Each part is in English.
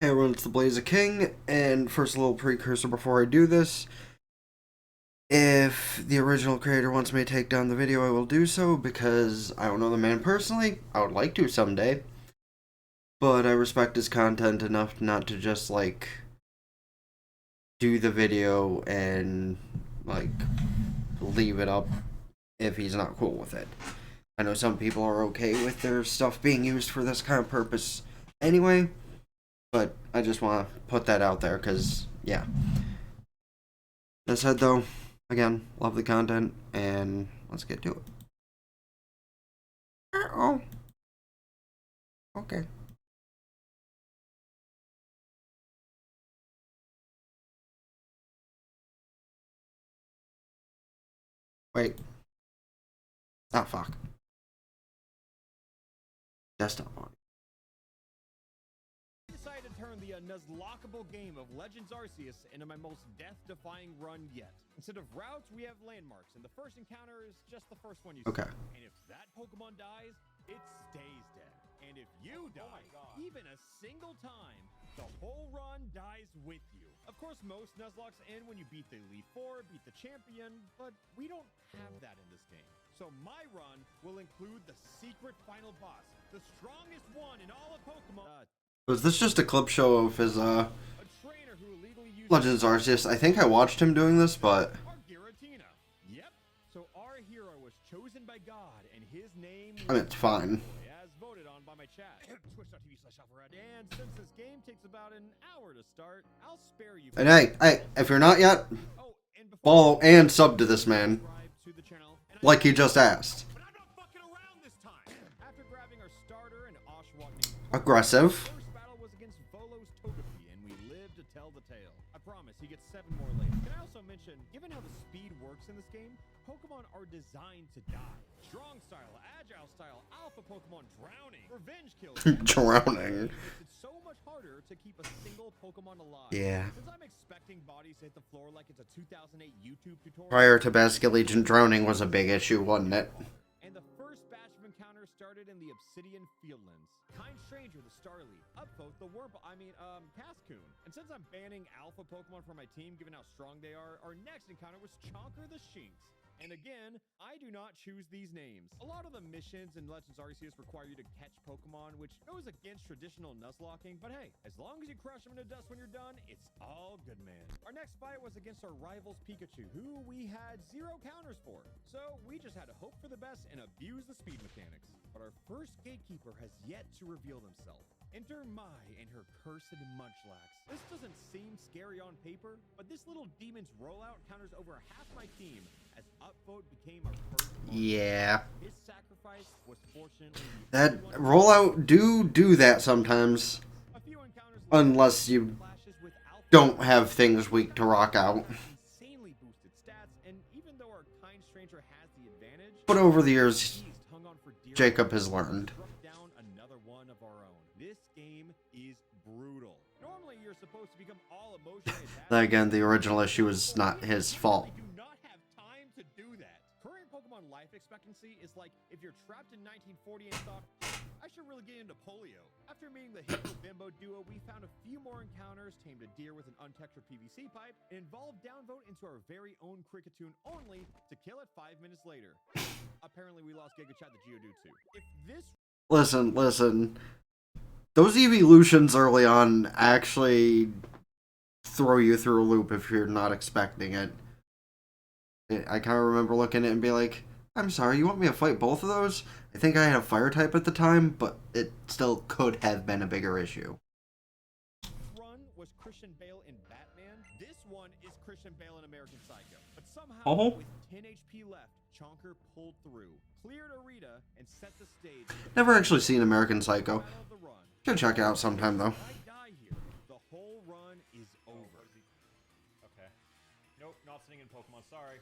Hey everyone, it's TheBlaziking, and first a little precursor before I do this. If the original creator wants me to take down the video, I will do so, because I don't know the man personally. I would like to someday. But I respect his content enough not to just, do the video and, leave it up if he's not cool with it. I know some people are okay with their stuff being used for this kind of purpose anyway. But I just want to put that out there because, yeah. That said, though, again, love the content, and let's get to it. Oh, okay. Wait. Ah, fuck. Desktop on. Decided to turn the Nuzlockable game of Legends Arceus into my most death-defying run yet. Instead of routes, we have landmarks, and the first encounter is just the first one you see. Okay. And if that Pokemon dies, it stays dead. And if you die, even a single time, the whole run dies with you. Of course, most Nuzlocks end when you beat the Elite Four, beat the champion, but we don't have that in this game. So my run will include the secret final boss, the strongest one in all of Pokemon. Was this just a clip show of his, A trainer who illegally used Legends Arceus? I think I watched him doing this, but... Giratina. Yep. So our hero was chosen by God, and his name I mean, it's fine. as voted on by my chat. Twitch.tv/Alpharads. And since this game takes about an hour to start, I'll spare you. And hey, if you're not yet, Oh, and before follow and sub to this man, subscribe to the channel, and like he just asked. but I'm not fucking around this time. After grabbing our starter and Oshawott named Aggressive. first battle was against Volo's Togepi, and we live to tell the tale. I promise, he gets 7 more later. Can I also mention, given how the speed works in this game, Pokemon are designed to die. Strong style, agile style, alpha Pokemon drowning, revenge kills. Drowning. It's so much harder to keep a single Pokemon alive. Yeah. Since I'm expecting bodies to hit the floor like it's a 2008 YouTube tutorial. Prior to Basket Legion, drowning was a big issue, wasn't it? And the first batch of encounters started in the Obsidian Fieldlands. Kind Stranger, the Starly, Upvote, the Cascoon. And since I'm banning alpha Pokemon from my team, given how strong they are, our next encounter was Chonker the Shinx. And again, I do not choose these names. A lot of the missions in Legends Arceus require you to catch Pokemon, which goes against traditional Nuzlocking, but hey, as long as you crush them into dust when you're done, it's all good, man. Our next fight was against our rivals Pikachu, who we had 0 counters for. So we just had to hope for the best and abuse the speed mechanics. But our first gatekeeper has yet to reveal himself. Enter Mai and her cursed Munchlax. This doesn't seem scary on paper, but this little demon's rollout counters over half my team as Upvote became our first monster. Yeah. His sacrifice was fortunately That rollout do that sometimes. a few encounters Unless you clashes with Alpha don't have things weak to rock out. insanely boosted stats, and even though our kind stranger has the advantage, But over the years, he's hung on for dear Jacob has learned. struck down another one of our own. This game is brutal. Normally you're supposed to become all emotion and Then again, the original issue is not his fault. We do not have time to do that. Current Pokemon life expectancy is like if you're trapped in 1940 and thought, I should really get into polio. After meeting the Hippo Bimbo duo, we found a few more encounters, tamed a deer with an untextured PVC pipe, and involved downvote into our very own Cricketune only to kill it 5 minutes later. Apparently we lost GigaChat the Geodude too. If this Listen. Those evolutions early on actually throw you through a loop if you're not expecting it. I kind of remember looking at it and be like, I'm sorry, you want me to fight both of those? I think I had a fire type at the time, but it still could have been a bigger issue. run was Christian Bale in Batman, this one is Christian Bale in American Psycho. But somehow, Oh. with 10 HP left, Chonker pulled through, cleared Arita, and set the stage. Never actually seen American Psycho. Battle of the run. Should check it out sometime, though. I die here. The whole run is over. Okay. Nope, not sitting in Pokemon. Sorry.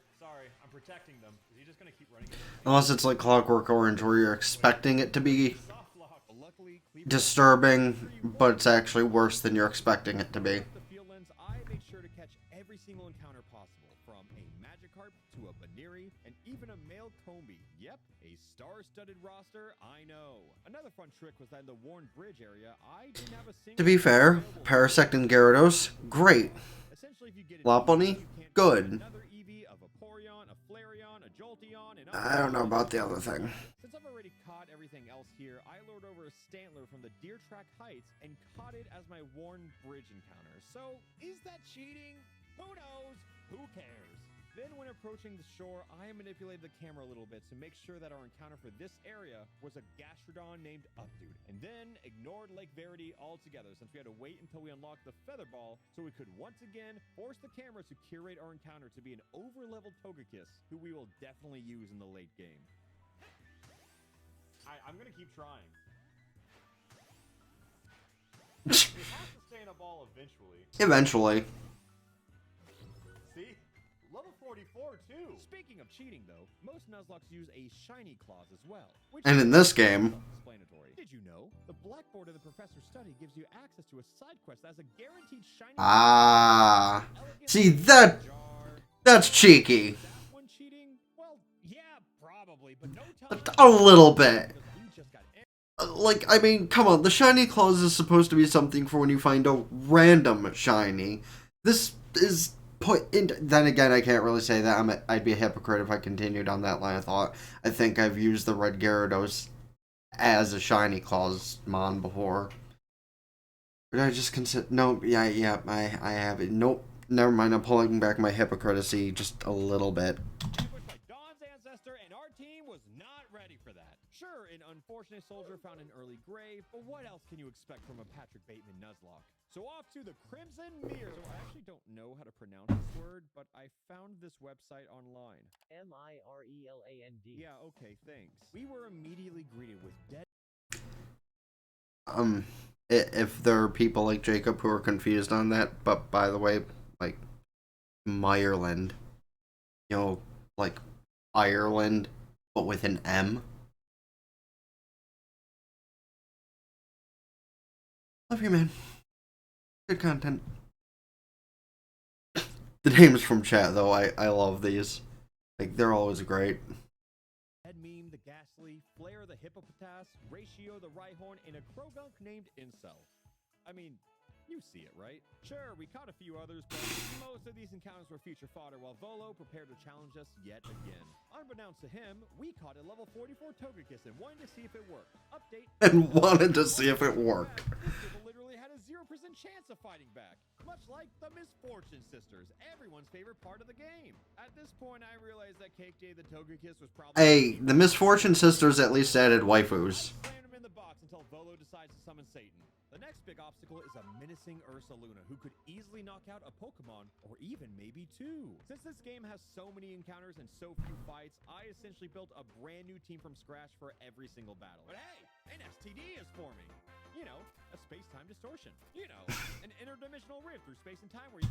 I'm protecting them. Is he just gonna keep running? Unless it's like Clockwork Orange, where you're expecting it to be Soft lock. Luckily, Cleveland disturbing, but it's actually worse than you're expecting it to be. the Fieldlands, I made sure to catch every single encounter possible, from a Magikarp to a Baneri, and even a male Combi. Yep, a A star-studded roster, I know. Another fun trick was that in the Warren Bridge area, I didn't have a single... To be fair, Parasect and Gyarados, great. Essentially, if you get an Lopunny, you can't good. get another EV of a Vaporeon, a Flareon, a Jolteon, and I don't know about the other thing. Since I've already caught everything else here, I lured over a Stantler from the Deer Track Heights and caught it as my Warren Bridge encounter. So, is that cheating? Who knows? Who cares? Then when approaching the shore, I manipulated the camera a little bit to make sure that our encounter for this area was a Gastrodon named Updude, and then ignored Lake Verity altogether since we had to wait until we unlocked the Feather Ball so we could once again force the camera to curate our encounter to be an over-leveled Togekiss, who we will definitely use in the late game. I'm gonna keep trying. It has to stay in a ball eventually. Eventually. See? Level 44 too! Speaking of cheating though, most Nuzlocke use a shiny clause as well. Which And in this game... self-explanatory. Did you know? The blackboard of the professor's study gives you access to a side quest that has a guaranteed shiny... Ah. See, that's cheeky. That one cheating? Well, yeah, probably, but no A little bit. Like, I mean, come on, the shiny clause is supposed to be something for when you find a random shiny. This is put in... Then again, I can't really say that. I'd be a hypocrite if I continued on that line of thought. I think I've used the red Gyarados as a shiny clause mon before. But I just consider... No, yeah, I have it. Nope. Never mind, I'm pulling back my hypocrisy just a little bit. Dawn's ancestor, and our team was not ready for that. Sure, an unfortunate soldier found an early grave, but what else can you expect from a Patrick Bateman Nuzlocke? So off to the Crimson Mirror. So I actually don't know how to pronounce this word, but I found this website online. Mireland. Yeah, okay, thanks. We were immediately greeted with dead... If there are people like Jacob who are confused on that, but by the way, like, Mireland. You know, like, Ireland, but with an M. Love you, man. Good content. The names from chat, though, I love these. Like, they're always great. Head Meme the Ghastly, Flare the Hippopotas, Ratio the Rhyhorn, and a Krogunk named Incel. I mean, you see it, right? Sure, we caught a few others, but most of these encounters were future fodder while Volo prepared to challenge us yet again. Unbeknownst to him, we caught a level 44 Togekiss and wanted to see if it worked. Update. And wanted to see if it worked. This people literally had a 0% chance of fighting back. Much like the Misfortune Sisters, everyone's favorite part of the game. At this point, I realized that Cake Day the Togekiss was probably... Hey, the Misfortune Sisters at least added waifus. I slammed him in the box until Volo decides to summon Satan. The next big obstacle is a menacing Ursaluna who could easily knock out a Pokemon, or even maybe two. Since this game has so many encounters and so few fights, I essentially built a brand new team from scratch for every single battle. But hey, an STD is forming. You know, a space-time distortion. You know, an interdimensional rift through space and time where you...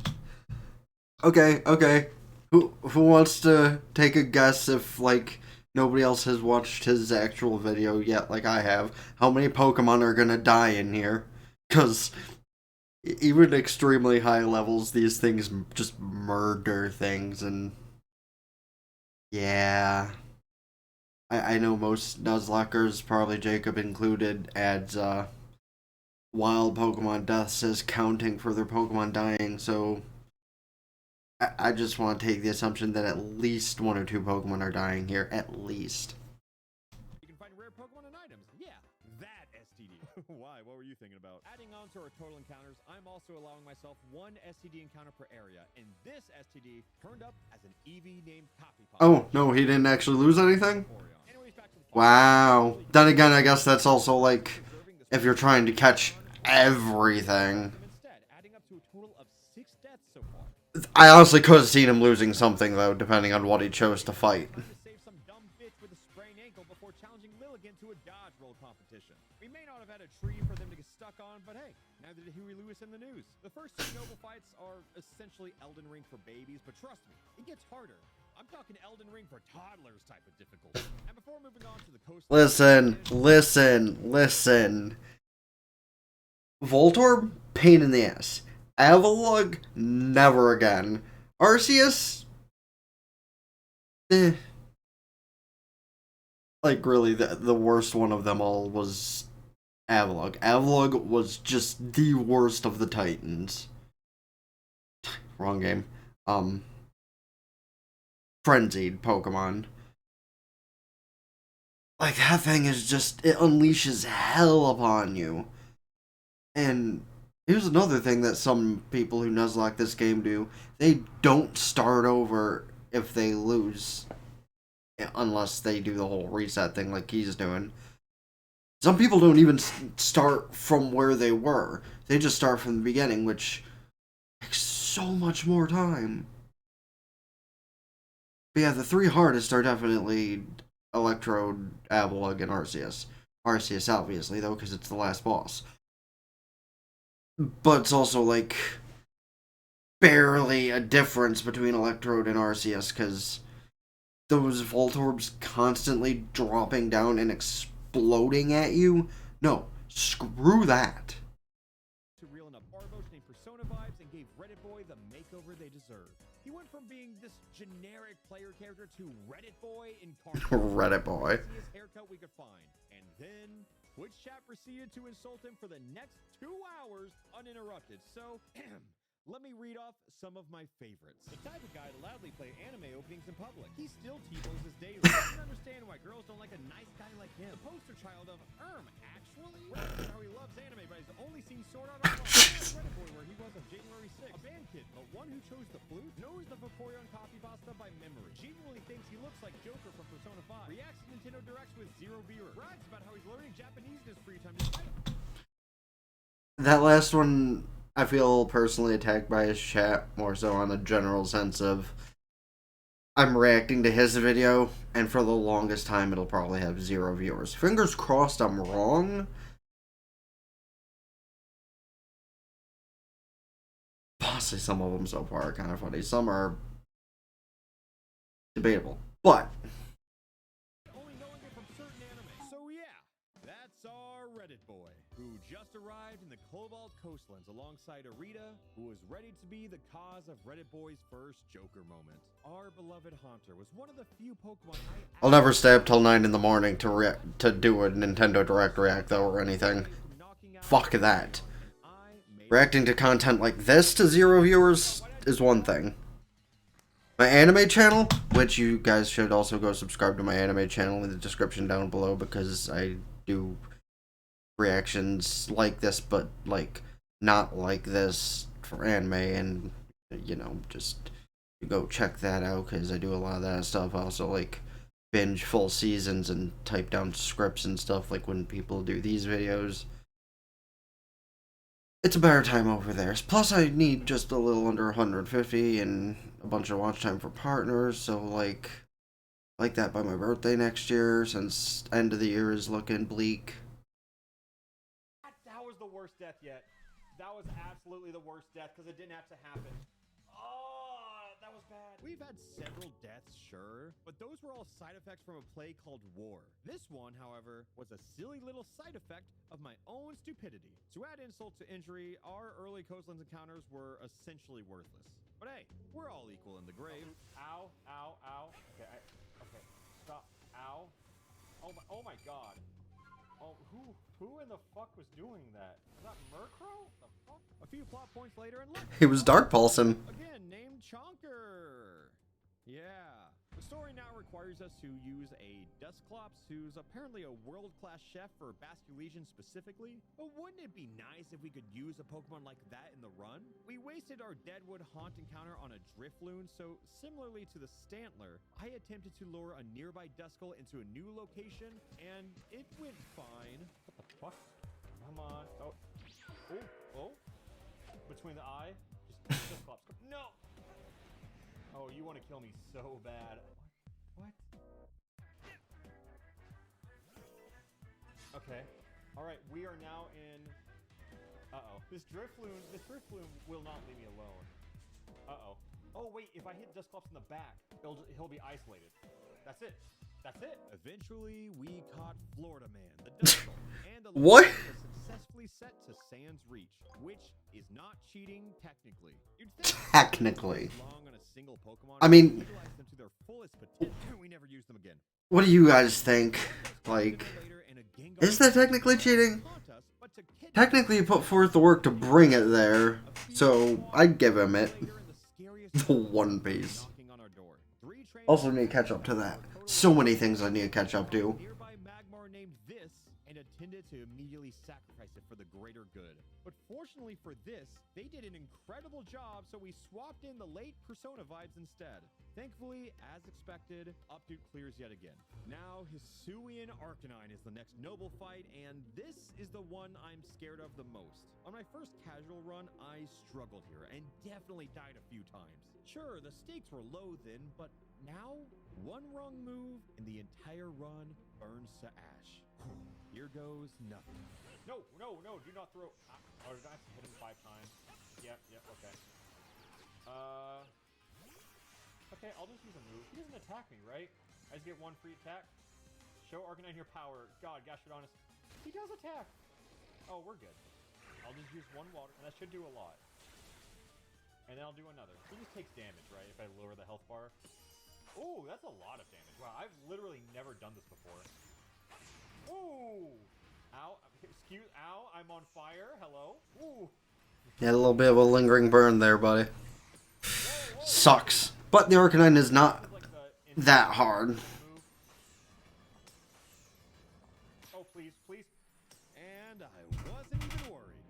Okay. Who wants to take a guess if, like, nobody else has watched his actual video yet, like I have? How many Pokemon are gonna die in here? Because even extremely high levels, these things just murder things, and... Yeah... I know most Nuzlockers, probably Jacob included, adds, wild Pokemon deaths as counting for their Pokemon dying, so... I just want to take the assumption that at least 1 or 2 Pokemon are dying here. At least. You can find rare Pokemon and items. Yeah, that STD. Why? What were you thinking about? Adding on to our total encounters, I'm also allowing myself 1 STD encounter per area, and this STD turned up as an EV named Copy Pop. Oh, no, he didn't actually lose anything? Anyways, back to the Wow. Then again, I guess that's also like, if you're trying to catch everything. Instead, adding up to a total of 6 deaths so far. I honestly could have seen him losing something, though, depending on what he chose to fight. To save some dumb bitch with a sprained ankle before challenging Lilligant to a dodge roll competition. We may not have had a tree for them to get stuck on, but hey, neither did Huey Lewis in the news. The first 2 noble fights are essentially Elden Ring for babies, but trust me, it gets harder. I'm talking Elden Ring for toddlers type of difficulty. And before moving on to the coast... Listen. Voltorb, pain in the ass. Avalugg, never again. Arceus, like really the worst one of them all was Avalugg. Avalugg was just the worst of the Titans. Wrong game. Frenzied Pokemon. Like, that thing is just, it unleashes hell upon you. And here's another thing that some people who Nuzlocke this game do. They don't start over if they lose. Unless they do the whole reset thing like he's doing. Some people don't even start from where they were. They just start from the beginning, which takes so much more time. But yeah, the three hardest are definitely Electrode, Avalugg, and Arceus. Arceus, obviously, though, because it's the last boss. But it's also, like, barely a difference between Electrode and Arceus, because those Voltorbs constantly dropping down and exploding at you? No, screw that. To reel in a Barboach named Persona vibes and gave Reddit Boy the makeover they deserve. He went from being this generic player character to Reddit Boy incarnate. Reddit Boy. Easiest haircut we could find. And then Twitch chat proceeded to insult him for the next 2 hours uninterrupted. So, let me read off some of my favorites. The type of guy to loudly play anime openings in public. He still T-poses daily. I don't understand why girls don't like a nice guy like him. The poster child of actually? That's how he loves anime, but he's only seen Sword Art Online. Reddit Boy, where he was on January 6th. A band kid, but one who chose the flute, knows the Vaporeon copy pasta by memory. Genuinely thinks he looks like Joker from Persona 5. Reacts to Nintendo Directs with 0 viewers. Brags about how he's learning Japanese in his free time. That last one, I feel personally attacked by his chat, more so on a general sense of I'm reacting to his video, and for the longest time it'll probably have 0 viewers. Fingers crossed I'm wrong. Honestly, some of them so far are kind of funny. Some are debatable. But Only knowing it from certain anime. So yeah, that's our Reddit Boy, who just arrived in the Cobalt Coastlands alongside Arita, who was ready to be the cause of Reddit Boy's first Joker moment. Our beloved Haunter was one of the few Pokemon I'll never stay up till 9 in the morning to do a Nintendo Direct react though or anything. Fuck that. Reacting to content like this to 0 viewers is one thing. My anime channel, which you guys should also go subscribe to my anime channel in the description down below, because I do reactions like this, but like not like this for anime, and you know, just go check that out because I do a lot of that stuff. I also like binge full seasons and type down scripts and stuff like when people do these videos. It's a better time over there. Plus, I need just a little under 150 and a bunch of watch time for partners, so like that by my birthday next year, since end of the year is looking bleak. That was the worst death yet. That was absolutely the worst death because it didn't have to happen. Oh, that was bad. We've had several deaths, sure, but those were all side effects from a play called War. This one, however, was a silly little side effect of my own stupidity. To add insult to injury, our early Coastlands encounters were essentially worthless. But hey, we're all equal in the grave. Ow, ow, ow. Okay, okay, stop. Ow. Oh my god. Oh, who in the fuck was doing that? Was that Murkrow? The fuck? A few plot points later and look. It was Dark Pulsing. Again, named Chonker. Yeah. The story now requires us to use a Dusclops, who's apparently a world-class chef for Basculegion specifically. But wouldn't it be nice if we could use a Pokemon like that in the run? We wasted our Deadwood Haunt encounter on a Drifloon, so similarly to the Stantler, I attempted to lure a nearby Duskull into a new location, and it went fine. What the fuck? Come on. Oh. Oh. Between the eye. Just Cyclops. No! Oh, you want to kill me so bad. What? Okay. Alright, we are now in... Uh-oh. This Drifloon will not leave me alone. Uh-oh. Oh, wait, if I hit Dusclops in the back, he'll be isolated. That's it. That's it. Eventually, we caught Florida Man, the Duskull, and the What? successfully automatically set to Sans Reach, which is not cheating technically. You'd think Technically. long on a single Pokemon, I mean- utilize them to their fullest potential. We never use them again. What do you guys think? Like, is that technically cheating? Technically, you put forth the work to bring it there, so I'd give him it. The One Piece. Also need to catch up to that. So many things I need to catch up to. Nearby Magmar named this and intended to immediately sacrifice it for the greater good. But fortunately for this, they did an incredible job, so we swapped in the late Persona vibes instead. Thankfully, as expected, Updude clears yet again. Now, Hisuian Arcanine is the next noble fight, and this is the one I'm scared of the most. On my first casual run, I struggled here and definitely died a few times. Sure, the stakes were low then, but now, one wrong move and the entire run burns to ash. Here goes nothing. No, no, no, do not throw. Oh, did I have to hit him 5 times? Yep, okay. Okay, I'll just use a move. He doesn't attack me, right? I just get 1 free attack. Show Arcanine your power. God, Gastrodonus. He does attack! Oh, we're good. I'll just use 1 water, and that should do a lot. And then I'll do another. He just takes damage, right, if I lower the health bar. Ooh, that's a lot of damage. Wow, I've literally never done this before. Ooh! Ow. Excuse, ow, I'm on fire. Hello? Ooh. Yeah, a little bit of a lingering burn there, buddy. Sucks. But the Arcanine is not that hard. Oh, please, please. And I wasn't even worried.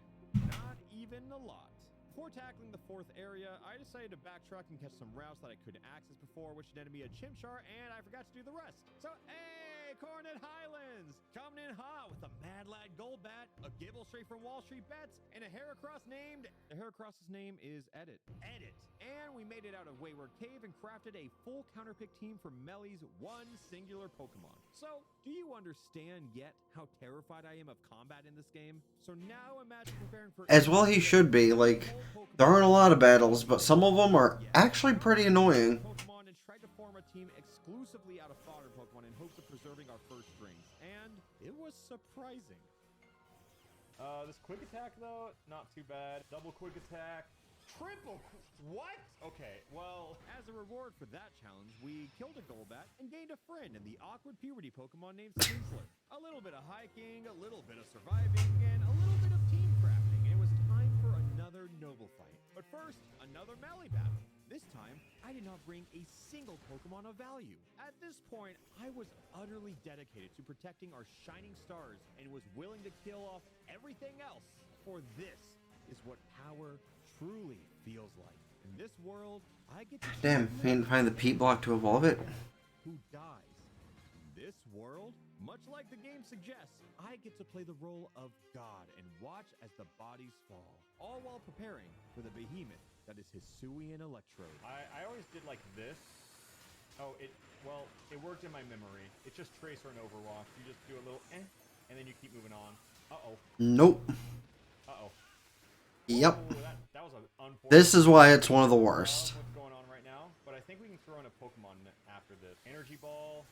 Not even a lot. Before tackling the 4th area, I decided to backtrack and catch some routes that I couldn't access before, which netted me a Chimchar, and I forgot to do the rest. So, hey, Coronet Highlands! Coming in hot with a Mad Lad Golbat, a Gibble straight from Wall Street Bets, and a Heracross named... The Heracross's name is Edit. Edit! And we made it out of Wayward Cave and crafted a full counterpick team for Melly's one singular Pokemon. So, do you understand yet how terrified I am of combat in this game? So now imagine preparing for... As well he should be, like, there aren't a lot of battles, but some of them are actually pretty annoying. Pokemon and tried to form a team exclusively out of fodder Pokemon in hopes of preserving our first strings. And it was surprising. This quick attack, though, not too bad. Double quick attack. Triple... What? Okay, well... As a reward for that challenge, we killed a Golbat and gained a friend in the awkward puberty Pokemon named Sneasler. A little bit of hiking, a little bit of surviving, and a little bit of team crafting. It was time for another noble fight. But first, another melee battle. This time, I did not bring a single Pokemon of value. At this point, I was utterly dedicated to protecting our shining stars and was willing to kill off everything else. For this is what power truly feels like. In this world, I get to Damn, you didn't find the Pete block to evolve it? who dies. In this world, much like the game suggests, I get to play the role of God and watch as the bodies fall, all while preparing for the behemoth that is Hisuian Electrode. I always did like this. Oh, it worked in my memory. It's just Tracer and Overwatch. You just do a little and then you keep moving on. Uh-oh. Nope. Uh-oh. Yep. Ooh, that was an unfortunate... This is why it's one of the worst. What's going on right now? But I think we can throw in a Pokemon after this. Energy Ball.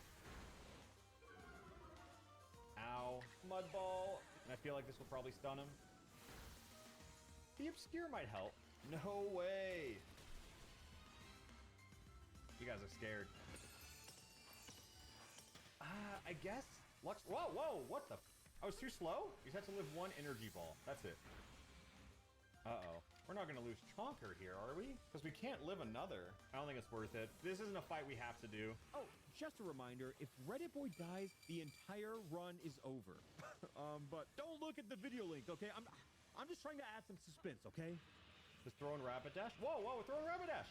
Ow. Mud Ball. And I feel like this will probably stun him. The Obscure might help. No way. You guys are scared. I guess. Lux. Whoa, whoa, what the? I was too slow? You just have to live 1 Energy Ball. That's it. Uh-oh. We're not going to lose Chonker here, are we? Because we can't live another. I don't think it's worth it. This isn't a fight we have to do. Oh, just a reminder, if Reddit Boy dies, the entire run is over. But don't look at the video link, okay? I'm just trying to add some suspense, okay? Just throwing Rapidash? Whoa, whoa, we're throwing Rapidash!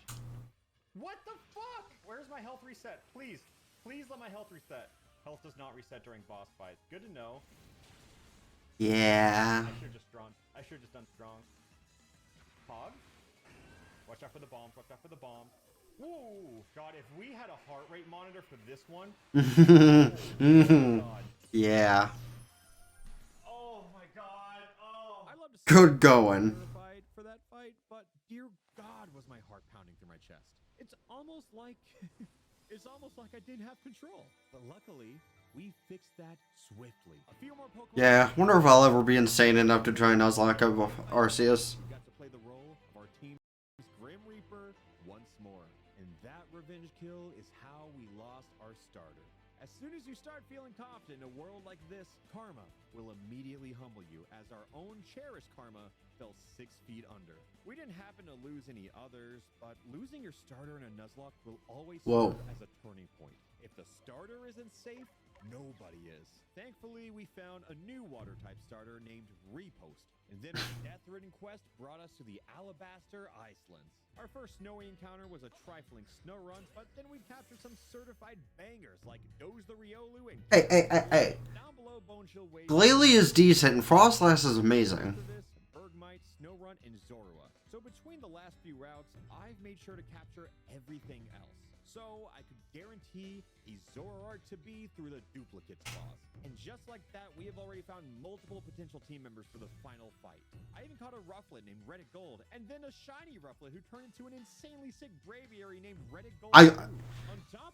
What the fuck? Where's my health reset? Please. Please let my health reset. Health does not reset during boss fights. Good to know. Yeah. I should have just done strong. Hog? Watch out for the bombs. Watch out for the bombs. Woo! God, if we had a heart rate monitor for this one... oh, God. Yeah. Oh, my God. Oh. I love to see Good going. terrified for that fight, but dear God, was my heart pounding through my chest. It's almost like I didn't have control. But luckily, We fixed that swiftly. A few more Pokemon. Yeah, wonder if I'll ever be insane enough to try Nuzlocke of Arceus. We got to play the role of our team's Grim Reaper once more. And that revenge kill is how we lost our starter. As soon as you start feeling confident in a world like this, karma will immediately humble you, as our own cherished karma fell 6 feet under. We didn't happen to lose any others, but losing your starter in a Nuzlocke will always serve as a turning point. If the starter isn't safe, nobody is. Thankfully, we found a new water-type starter named Repost, and then our death-ridden quest brought us to the Alabaster Icelands. Our first snowy encounter was a trifling snow run, but then we captured some certified bangers like Doze the Riolu and Hey. down below Bonechill Wave. Glalie is decent and Frostlass is amazing. After this, Bergmite, Snowrun, and Zorua. So between the last few routes, I've made sure to capture everything else, so I could guarantee a Zoroark to be through the duplicate boss. And just like that, we have already found multiple potential team members for the final fight. I even caught a Rufflet named Reddit Gold, and then a shiny Rufflet who turned into an insanely sick Braviary named Reddit Gold.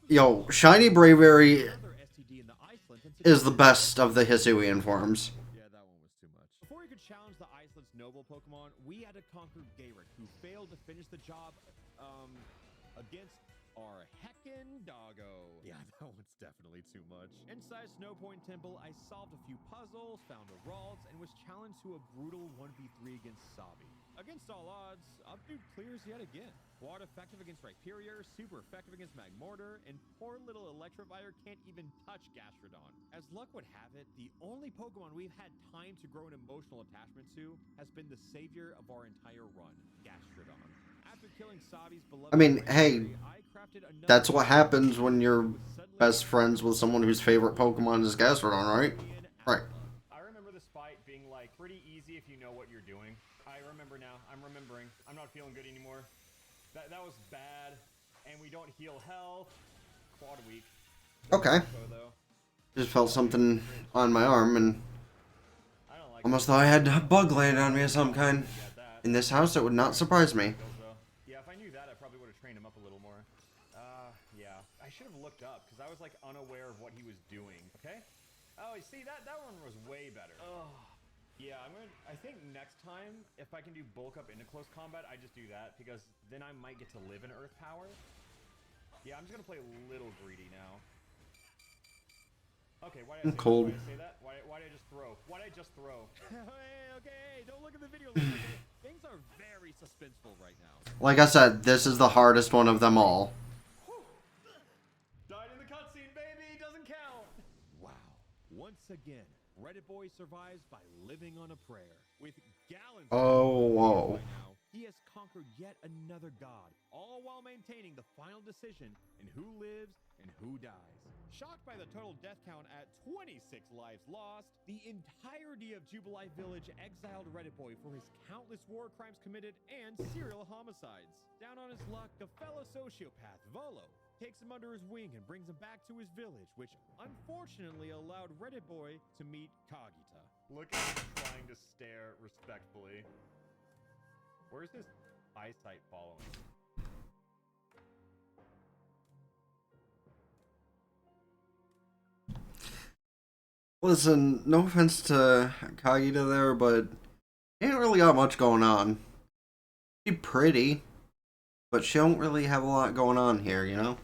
Yo, shiny Braviary Another STD in the Iceland is the best of the Hisuian forms. Yeah, that one was too much. Before we could challenge the Iceland's noble Pokemon, we had to conquer Garrett, who failed to finish the job against our heckin' doggo. Yeah, that one's definitely too much. Inside Snow Point Temple, I solved a few puzzles, found a Ralts, and was challenged to a brutal 1v3 against Sabi. Against all odds, Updude clears yet again. Quad effective against Rhyperior, super effective against Magmortar, and poor little Electivire can't even touch Gastrodon. As luck would have it, the only Pokemon we've had time to grow an emotional attachment to has been the savior of our entire run, Gastrodon. After killing Sabi's beloved hey, that's what happens when you're best friends with someone whose favorite Pokemon is Gastrodon, right? Right. I remember this fight being like pretty easy if you know what you're doing. I remember now. I'm remembering. I'm not feeling good anymore. That was bad. And we don't heal health. Quad week. Okay. Just felt something on my arm and almost thought I had a bug land on me of some kind. In this house, it would not surprise me. Yeah, if I knew that, I probably would have trained him up a little more. Yeah. I should have looked up, because I was, like, unaware of what he was doing. Okay? Oh, you see, that one was way better. Oh. Yeah, I think next time, if I can do bulk up into close combat, I just do that, because then I might get to live in Earth Power. Yeah, I'm just gonna play a little greedy now. Okay, why did I say that? Why did I just throw? Why did I just throw? Okay, don't look at the video. Things are very suspenseful right now. Like I said, this is the hardest one of them all. Died in the cutscene, baby! Doesn't count! Wow. Once again, Reddit Boy survives by living on a prayer. With gallons Whoa. by now, he has conquered yet another god, all while maintaining the final decision in who lives and who dies. Shocked by the total death count at 26 lives lost, the entirety of Jubilife Village exiled Reddit Boy for his countless war crimes committed and serial homicides. Down on his luck, a fellow sociopath, Volo, takes him under his wing and brings him back to his village, which unfortunately allowed Reddit Boy to meet Kagita. Look at him trying to stare respectfully. Where's his eyesight following? Listen, no offense to Kagita there, but she ain't really got much going on. She's pretty, but she don't really have a lot going on here, you know?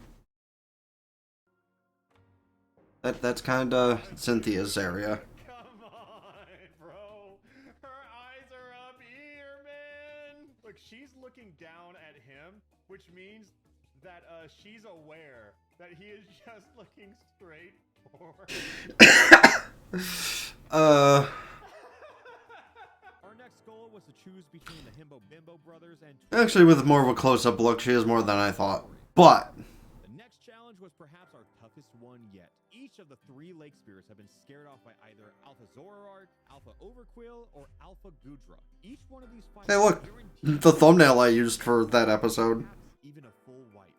That's kinda Cynthia's area. Come on, bro. Her eyes are up here, man. Look, she's looking down at him, which means that she's aware that he is just looking straight forward. Our next goal was to choose between the Himbo Bimbo brothers and... Actually, with more of a close-up look, she is more than I thought. But the next challenge was perhaps our toughest one yet. Each of the 3 Lake Spirits have been scared off by either Alpha Zoroark, Alpha Overquill, or Alpha Gudra. Each one of these fights... hey, look, the thumbnail I used for that episode. Even a full wipe.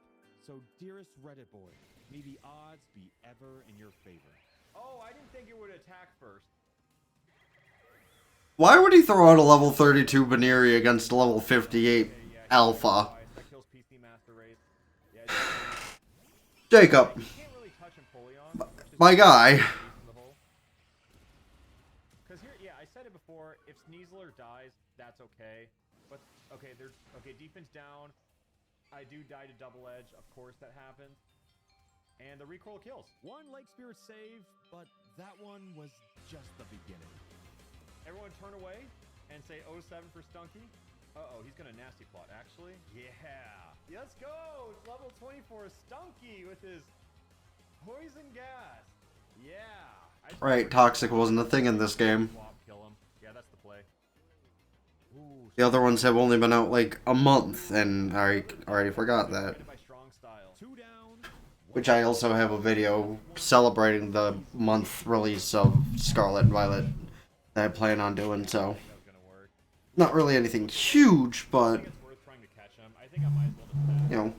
So, dearest Reddit Boy, may the odds be ever in your favor. Oh, I didn't think it would attack first. Why would he throw out a level 32 Baneri against a level 58 Alpha? That kills PC Master Race. Yeah, Jacob, you can't really touch Empoleon. my guy. Because here, yeah, I said it before. If Sneasler dies, that's okay. But okay, defense down. I do die to double edge. Of course that happens. And the recoil kills. One Lake Spirit saved, but that one was just the beginning. Everyone turn away and say 07 for Stunky. Uh-oh, he's gonna nasty plot, actually. Yeah. Let's go! Level 24 Stunky with his poison gas. Yeah. Right, toxic wasn't a thing in this game. Kill him. Yeah, that's the play. Ooh, The other ones have only been out like a month, and I already forgot that. by strong style. 2 down. Which I also have a video celebrating the month release of Scarlet and Violet that I plan on doing, so. That was gonna work. Not really anything huge, I but, think it's worth trying to catch him. I think I might as well just pass. you know.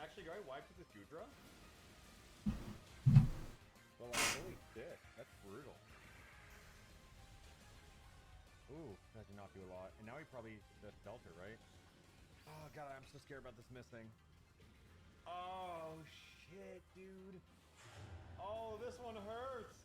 Actually, do I wipe with this Gudra? Well, holy shit, that's brutal. Ooh, that did not do a lot. And now he probably the Delta, right? Oh god, I'm so scared about this missing. Oh shit, dude. Oh, this one hurts.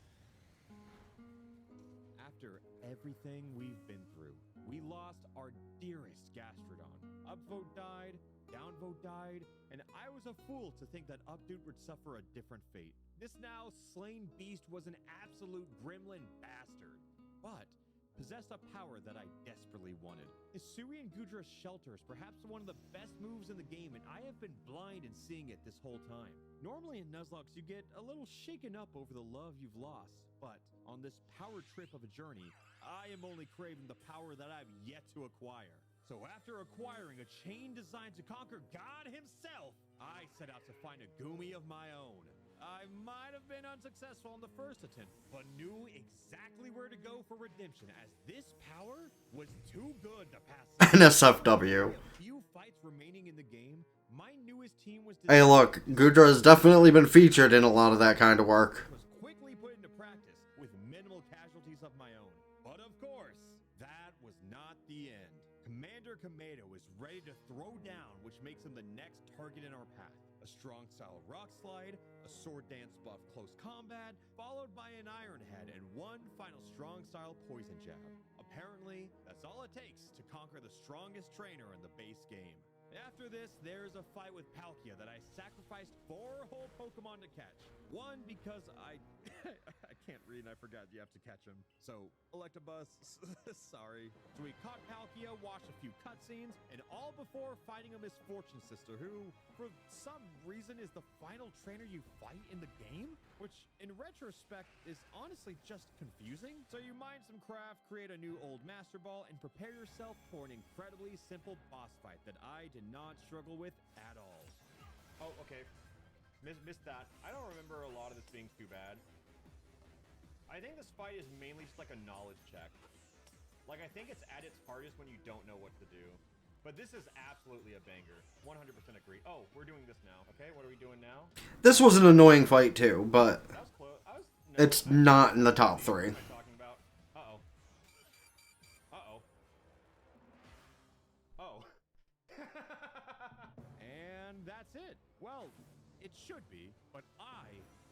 After everything we've been through, we lost our dearest Gastrodon. Upvote died, downvote died, and I was a fool to think that Updude would suffer a different fate. This now slain beast was an absolute gremlin bastard, but possessed a power that I desperately wanted. Isui and Gudra's shelter is perhaps one of the best moves in the game, and I have been blind in seeing it this whole time. Normally in Nuzlocke, you get a little shaken up over the love you've lost, but on this power trip of a journey, I am only craving the power that I've yet to acquire. So after acquiring a chain designed to conquer God himself, I set out to find a Gumi of my own. I might have been unsuccessful on the first attempt, but knew exactly where to go for redemption, as this power was too good to pass up. NSFW. A few fights remaining in the game, my newest team was Hey look, Gudra has definitely been featured in a lot of that kind of work. was quickly put into practice with minimal casualties of my own. But of course, that was not the end. Commander Kamado is ready to throw down, which makes him the next target in our path. A strong style rock slide, a sword dance buff close combat, followed by an iron head, and one final strong style poison jab. Apparently, that's all it takes to conquer the strongest trainer in the base game. After this, there's a fight with Palkia that I sacrificed 4 whole Pokemon to catch. One, because I can't read and I forgot you have to catch him. So, Electabuzz, sorry. So we caught Palkia, watched a few cutscenes, and all before fighting a Misfortune Sister who, for some reason, is the final trainer you fight in the game? Which, in retrospect, is honestly just confusing. So you mine some craft, create a new old Master Ball, and prepare yourself for an incredibly simple boss fight that I did not struggle with at all. Oh, okay. Missed that. I don't remember a lot of this being too bad. I think this fight is mainly just like a knowledge check. Like, I think it's at its hardest when you don't know what to do. But this is absolutely a banger. 100% agree. Oh, we're doing this now. Okay, what are we doing now? This was an annoying fight too, but That was close. it's not in the top 3. What am I talking about? Uh-oh. Uh-oh. Oh. And that's it. Well, it should be, but I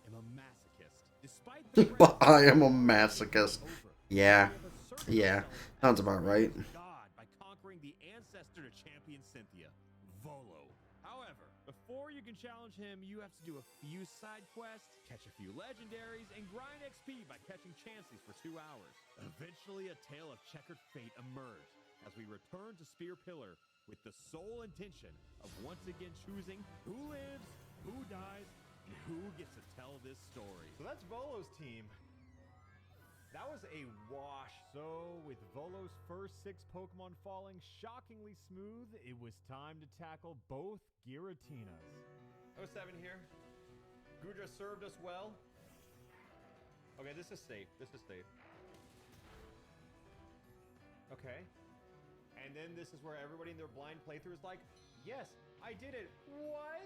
am a masochist. Despite the But I am a masochist. Yeah. Yeah. Sounds about right. God by conquering the ancestor to champion Cynthia, Volo. However, before you can challenge him, you have to do a few side quests, catch a few legendaries, and grind XP by catching Chanseys for 2 hours. Eventually, a tale of checkered fate emerged as we return to Spear Pillar with the sole intention of once again choosing who lives, who dies, and who gets to tell this story. So that's Volo's team. That was a wash. So, with Volo's first 6 Pokemon falling shockingly smooth, it was time to tackle both Giratinas. 07 here. Gudra served us well. Okay, this is safe. This is safe. Okay. And then this is where everybody in their blind playthrough is like, yes, I did it. What?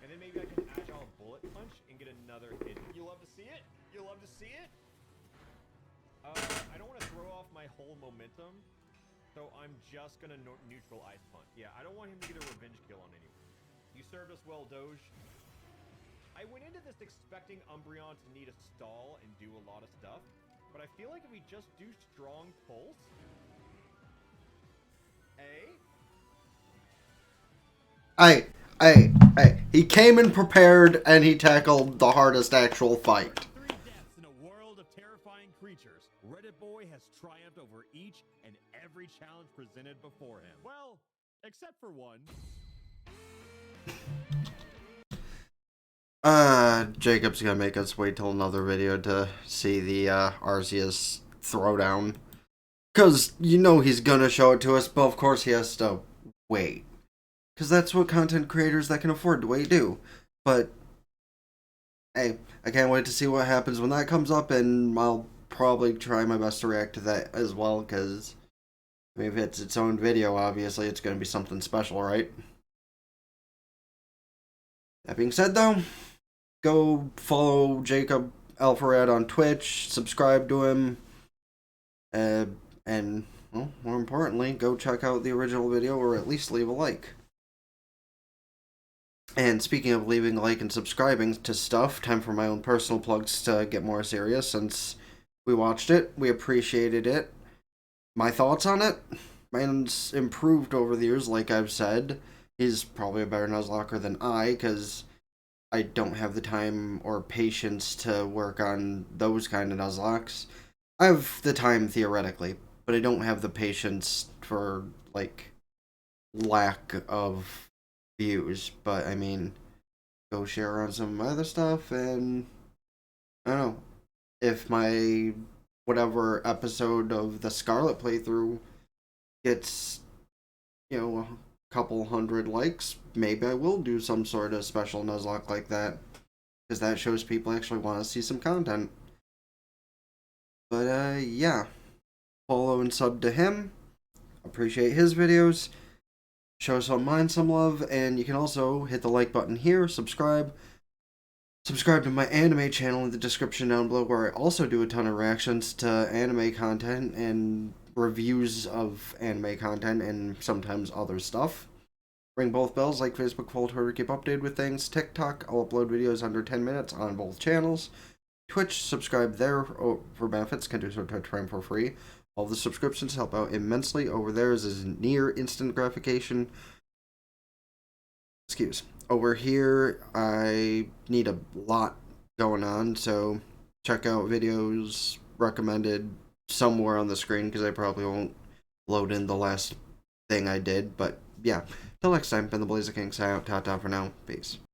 And then maybe I can agile bullet punch and get another hit. You love to see it? You love to see it? I don't want to throw off my whole momentum, so I'm just gonna neutral ice punch. Yeah, I don't want him to get a revenge kill on anyone. You served us well, Doge. I went into this expecting Umbreon to need a stall and do a lot of stuff, but I feel like if we just do strong pulse, He came in prepared and he tackled the hardest actual fight. 3 deaths in a world of terrifying creatures. Reddit Boy has triumphed over each and every challenge presented before him. Well, except for one. Jacob's gonna make us wait till another video to see the Arceus throwdown. Cause you know he's gonna show it to us, but of course he has to wait. Cause that's what content creators that can afford to wait do. But hey, I can't wait to see what happens when that comes up, and I'll probably try my best to react to that as well, cause if it's its own video, obviously it's gonna be something special, right? That being said though, go follow Jacob Alpharad on Twitch, subscribe to him, and, well, more importantly, go check out the original video, or at least leave a like. And speaking of leaving a like and subscribing to stuff, time for my own personal plugs to get more serious. Since we watched it, we appreciated it. My thoughts on it? Man's improved over the years, like I've said. He's probably a better Nuzlocker than I, because I don't have the time or patience to work on those kind of Nuzlocks. I have the time, theoretically, but I don't have the patience for, like, lack of views. But, I mean, go share on some other stuff, and I don't know. If my whatever episode of the Scarlet playthrough gets, you know, a couple hundred likes, maybe I will do some sort of special Nuzlocke like that, because that shows people actually want to see some content. But, yeah. Follow and sub to him. Appreciate his videos. Show some mine some love, and you can also hit the like button here, subscribe. Subscribe to my anime channel in the description down below, where I also do a ton of reactions to anime content and reviews of anime content and sometimes other stuff. Ring both bells like Facebook, follow Twitter to keep updated with things. TikTok, I'll upload videos under 10 minutes on both channels. Twitch, subscribe there for benefits, can do so Twitch Prime for free. All the subscriptions help out immensely. Over there is near instant gratification. Over here, I need a lot going on, so check out videos recommended somewhere on the screen, because I probably won't load in the last thing I did. But yeah, till next time, been TheBlaziking, sign out, ta-ta for now, peace.